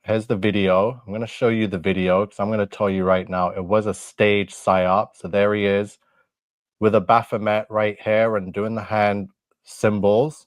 Here's the video. I'm going to show you the video because I'm going to tell you right now, it was a stage psyop. So there he is with a Baphomet right here and doing the hand symbols.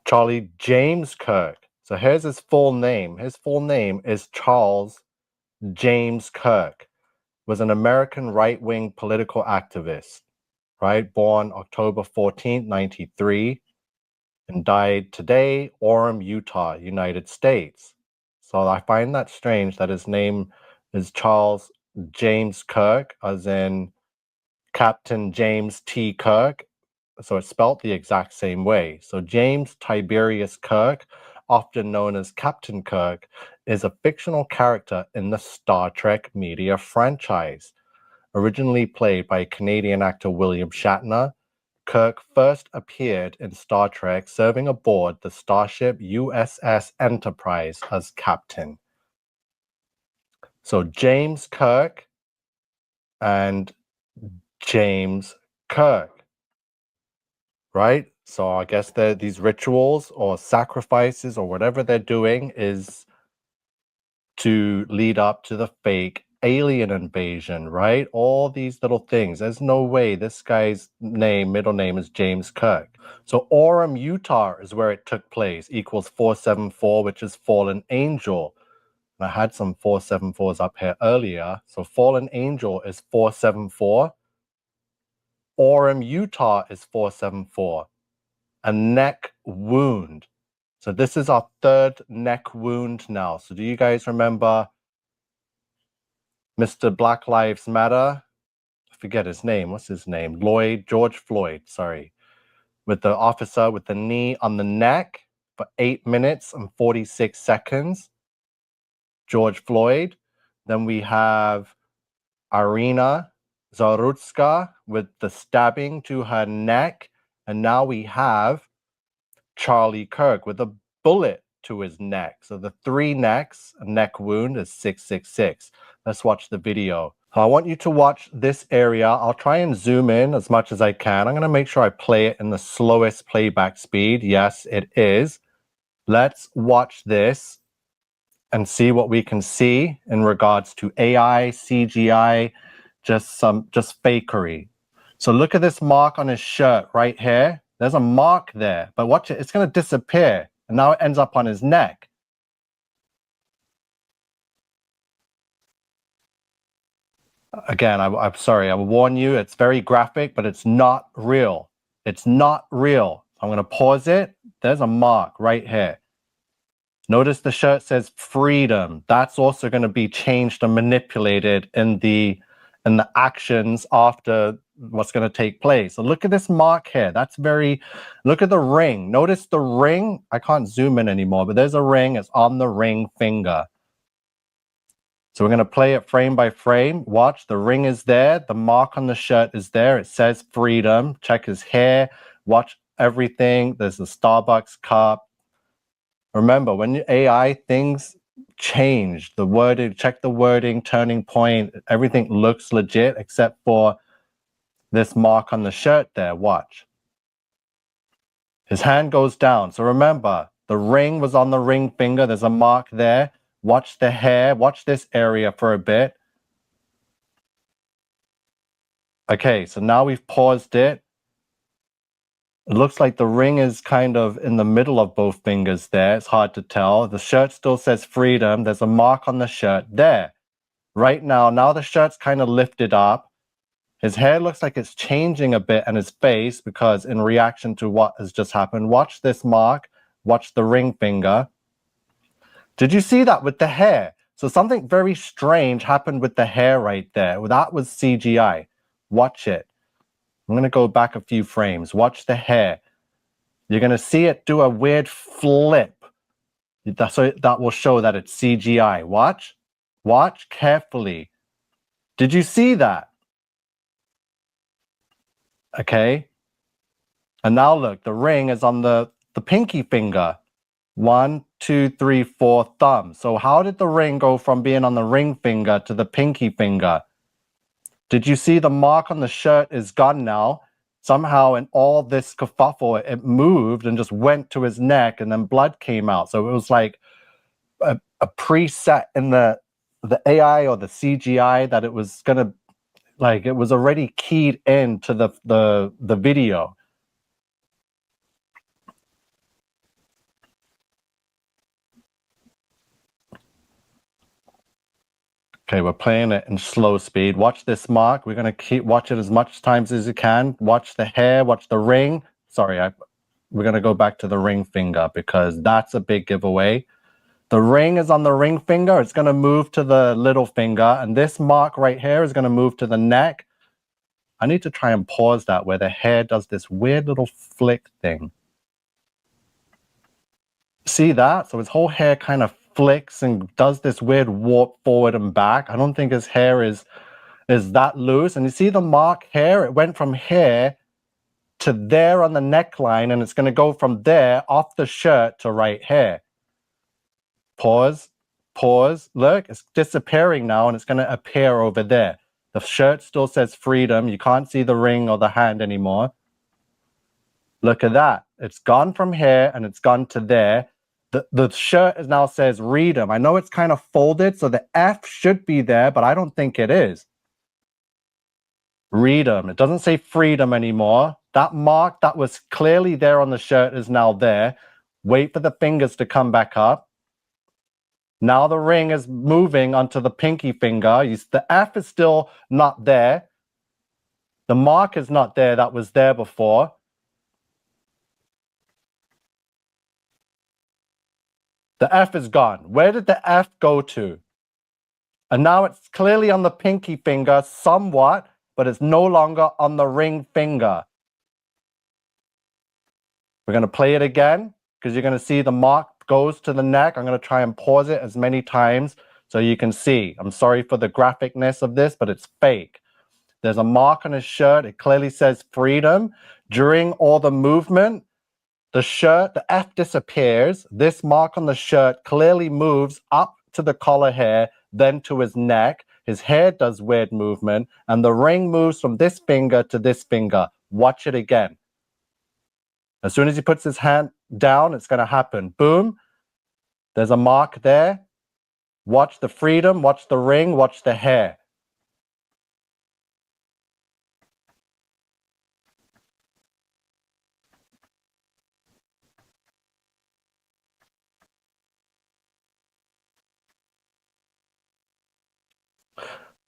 Charlie James Kirk. So here's his full name. His full name is Charles James Kirk. Was an American right-wing political activist, right? Born October 14th, 93, and died today, Orem, Utah, United States. So I find that strange that his name is Charles James Kirk, as in Captain James T. Kirk. So it's spelt the exact same way. So James Tiberius Kirk, often known as Captain Kirk, is a fictional character in the Star Trek media franchise. Originally played by Canadian actor William Shatner, Kirk first appeared in Star Trek serving aboard the starship USS Enterprise as captain. So James Kirk and James Kirk, right? So I guess these rituals or sacrifices or whatever they're doing is to lead up to the fake alien invasion, right? All these little things. There's no way this guy's middle name is James Kirk. So Orem, Utah is where it took place, equals 474, which is fallen angel. And I had some 474s up here earlier. So fallen angel is 474. Orem, Utah is 474. A neck wound. So this is our third neck wound now. So do you guys remember Mr. Black Lives Matter? I forget his name. What's his name? George Floyd, sorry. With the officer with the knee on the neck for 8 minutes and 46 seconds. George Floyd. Then we have Irina Zarutska with the stabbing to her neck. And now we have Charlie Kirk with a bullet to his neck. So the three necks, a neck wound is 666. Let's watch the video. I want you to watch this area. I'll try and zoom in as much as I can. I'm going to make sure I play it in the slowest playback speed. Yes, it is. Let's watch this and see what we can see in regards to AI, CGI, just fakery. So look at this mark on his shirt right here. There's a mark there, but watch it. It's going to disappear. And now it ends up on his neck. Again, I'm sorry. I will warn you. It's very graphic, but it's not real. It's not real. I'm going to pause it. There's a mark right here. Notice the shirt says freedom. That's also going to be changed and manipulated in the actions after what's going to take place. So look at this mark here. Look at the ring. Notice the ring. I can't zoom in anymore, but there's a ring. It's on the ring finger. So we're going to play it frame by frame. Watch, the ring is there. The mark on the shirt is there. It says freedom. Check his hair. Watch everything. There's a Starbucks cup. Remember, when AI, things change. The wording, check the wording, turning point. Everything looks legit except for this mark on the shirt there. Watch. His hand goes down. So remember, the ring was on the ring finger. There's a mark there. Watch the hair. Watch this area for a bit. Okay, so now we've paused it. It looks like the ring is kind of in the middle of both fingers there. It's hard to tell. The shirt still says freedom. There's a mark on the shirt there. Right now the shirt's kind of lifted up. His hair looks like it's changing a bit, and his face, because in reaction to what has just happened. Watch this mark. Watch the ring finger. Did you see that with the hair? So something very strange happened with the hair right there. That was CGI. Watch it. I'm going to go back a few frames. Watch the hair. You're going to see it do a weird flip. So that will show that it's CGI. Watch. Watch carefully. Did you see that? Okay. And now look, the ring is on the pinky finger. 1, 2, 3, 4 thumb. So how did the ring go from being on the ring finger to the pinky finger? Did you see the mark on the shirt is gone now? Somehow in all this kerfuffle, it moved and just went to his neck, and then blood came out. So it was like a preset in the AI or the CGI that it was gonna, like, it was already keyed into the video. Okay, we're playing it in slow speed. Watch this mark. We're gonna keep watch it as much times as you can. Watch the hair, watch the ring. Sorry, we're gonna go back to the ring finger because that's a big giveaway. The ring is on the ring finger. It's gonna move to the little finger, and this mark right here is gonna move to the neck. I need to try and pause that where the hair does this weird little flick thing. See that? So his whole hair kind of flicks and does this weird warp forward and back. I don't think his hair is that loose. And you see the mark here? It went from here to there on the neckline, and it's going to go from there off the shirt to right here. Pause. Pause. Look, it's disappearing now, and it's going to appear over there. The shirt still says freedom. You can't see the ring or the hand anymore. Look at that. It's gone from here and it's gone to there. The shirt is now says freedom. I know it's kind of folded, so the F should be there, but I don't think it is. Freedom. It doesn't say freedom anymore. That mark that was clearly there on the shirt is now there. Wait for the fingers to come back up. Now the ring is moving onto the pinky finger. The F is still not there. The mark is not there that was there before. The F is gone. Where did the F go to? And now it's clearly on the pinky finger somewhat, but it's no longer on the ring finger. We're going to play it again because you're going to see the mark goes to the neck. I'm going to try and pause it as many times so you can see. I'm sorry for the graphicness of this, but it's fake. There's a mark on his shirt. It clearly says freedom. During all the movement, the shirt, the F disappears. This mark on the shirt clearly moves up to the collar hair, then to his neck. His hair does weird movement, and the ring moves from this finger to this finger. Watch it again. As soon as he puts his hand down, it's going to happen. Boom. There's a mark there. Watch the freedom, watch the ring, watch the hair.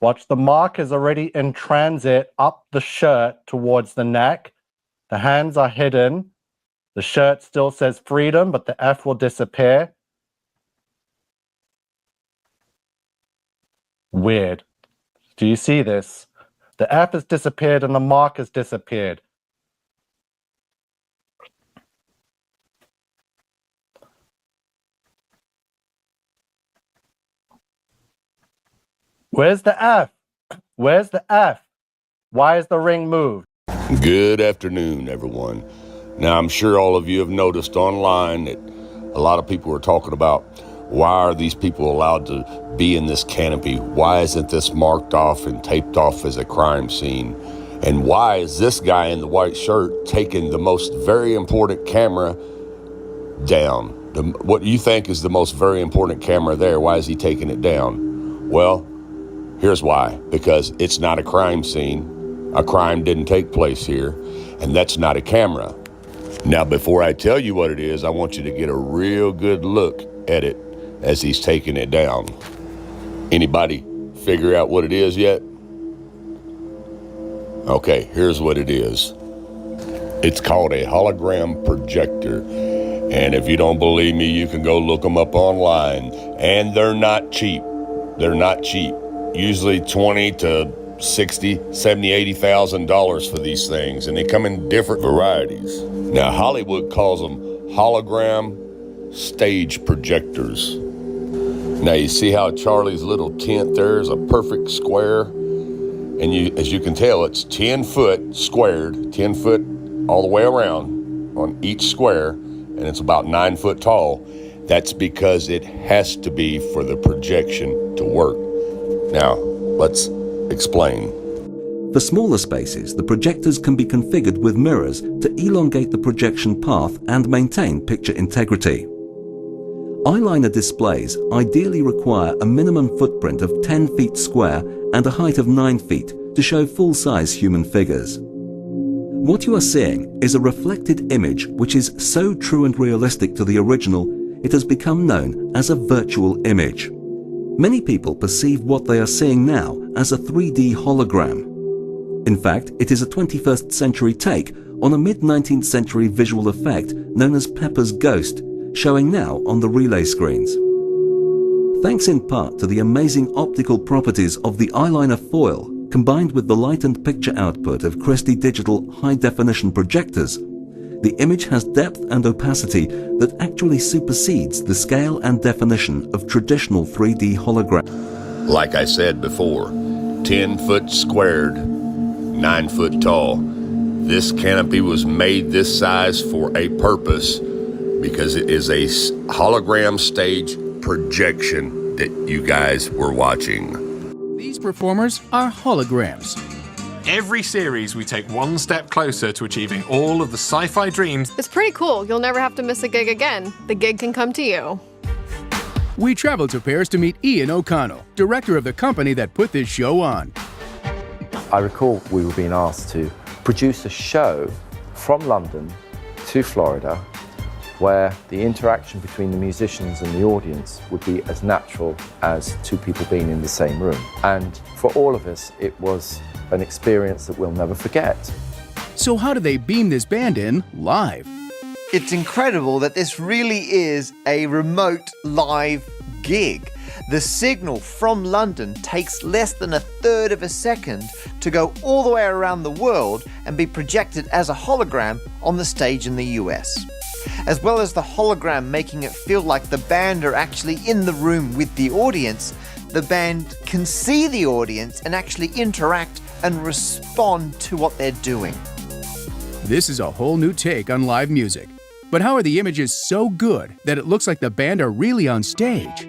Watch, the mark is already in transit up the shirt towards the neck. The hands are hidden. The shirt still says freedom, but the F will disappear. Weird. Do you see this? The F has disappeared and the mark has disappeared. Where's the F? Where's the F? Why is the ring moved? Good afternoon, everyone. Now, I'm sure all of you have noticed online that a lot of people are talking about why are these people allowed to be in this canopy? Why isn't this marked off and taped off as a crime scene? And why is this guy in the white shirt taking the most very important camera down? What you think is the most very important camera there? Why is he taking it down? Well, here's why. Because it's not a crime scene. A crime didn't take place here, and that's not a camera. Now, before I tell you what it is, I want you to get a real good look at it as he's taking it down. Anybody figure out what it is yet? Okay, here's what it is. It's called a hologram projector. And if you don't believe me, you can go look them up online. And they're not cheap. They're not cheap. Usually $20 to $60, $70, $80,000 for these things. And they come in different varieties. Now, Hollywood calls them hologram stage projectors. Now, you see how Charlie's little tent there is a perfect square? And as you can tell, it's 10 foot squared, 10 foot all the way around on each square, and it's about 9 foot tall. That's because it has to be for the projection to work. Now, let's explain. For smaller spaces, the projectors can be configured with mirrors to elongate the projection path and maintain picture integrity. Eyeliner displays ideally require a minimum footprint of 10 feet square and a height of 9 feet to show full-size human figures. What you are seeing is a reflected image which is so true and realistic to the original, it has become known as a virtual image. Many people perceive what they are seeing now as a 3D hologram. In fact, it is a 21st century take on a mid-19th century visual effect known as Pepper's Ghost, showing now on the relay screens. Thanks in part to the amazing optical properties of the eyeliner foil, combined with the light and picture output of Christie Digital high-definition projectors, the image has depth and opacity that actually supersedes the scale and definition of traditional 3D hologram. Like I said before, 10 foot squared, 9 foot tall. This canopy was made this size for a purpose because it is a hologram stage projection that you guys were watching. These performers are holograms. Every series, we take one step closer to achieving all of the sci-fi dreams. It's pretty cool. You'll never have to miss a gig again. The gig can come to you. We traveled to Paris to meet Ian O'Connell, director of the company that put this show on. I recall we were being asked to produce a show from London to Florida where the interaction between the musicians and the audience would be as natural as two people being in the same room. And for all of us, it was an experience that we'll never forget. So how do they beam this band in live? It's incredible that this really is a remote live gig. The signal from London takes less than 1/3 of a second to go all the way around the world and be projected as a hologram on the stage in the US. As well as the hologram making it feel like the band are actually in the room with the audience, the band can see the audience and actually interact and respond to what they're doing. This is a whole new take on live music. But how are the images so good that it looks like the band are really on stage?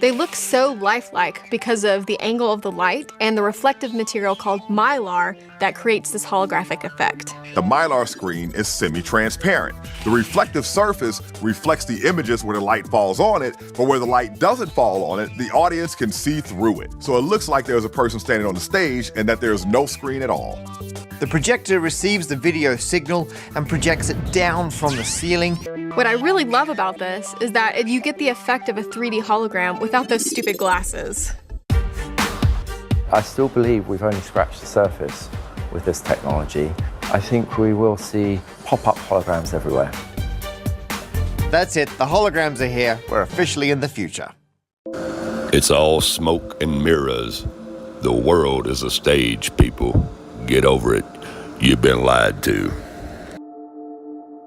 They look so lifelike because of the angle of the light and the reflective material called mylar that creates this holographic effect. The mylar screen is semi-transparent. The reflective surface reflects the images where the light falls on it, but where the light doesn't fall on it, the audience can see through it. So it looks like there's a person standing on the stage and that there's no screen at all. The projector receives the video signal and projects it down from the ceiling. What I really love about this is that you get the effect of a 3D hologram without those stupid glasses. I still believe we've only scratched the surface with this technology. I think we will see pop-up holograms everywhere. That's it, the holograms are here. We're officially in the future. It's all smoke and mirrors. The world is a stage, people. Get over it. You've been lied to.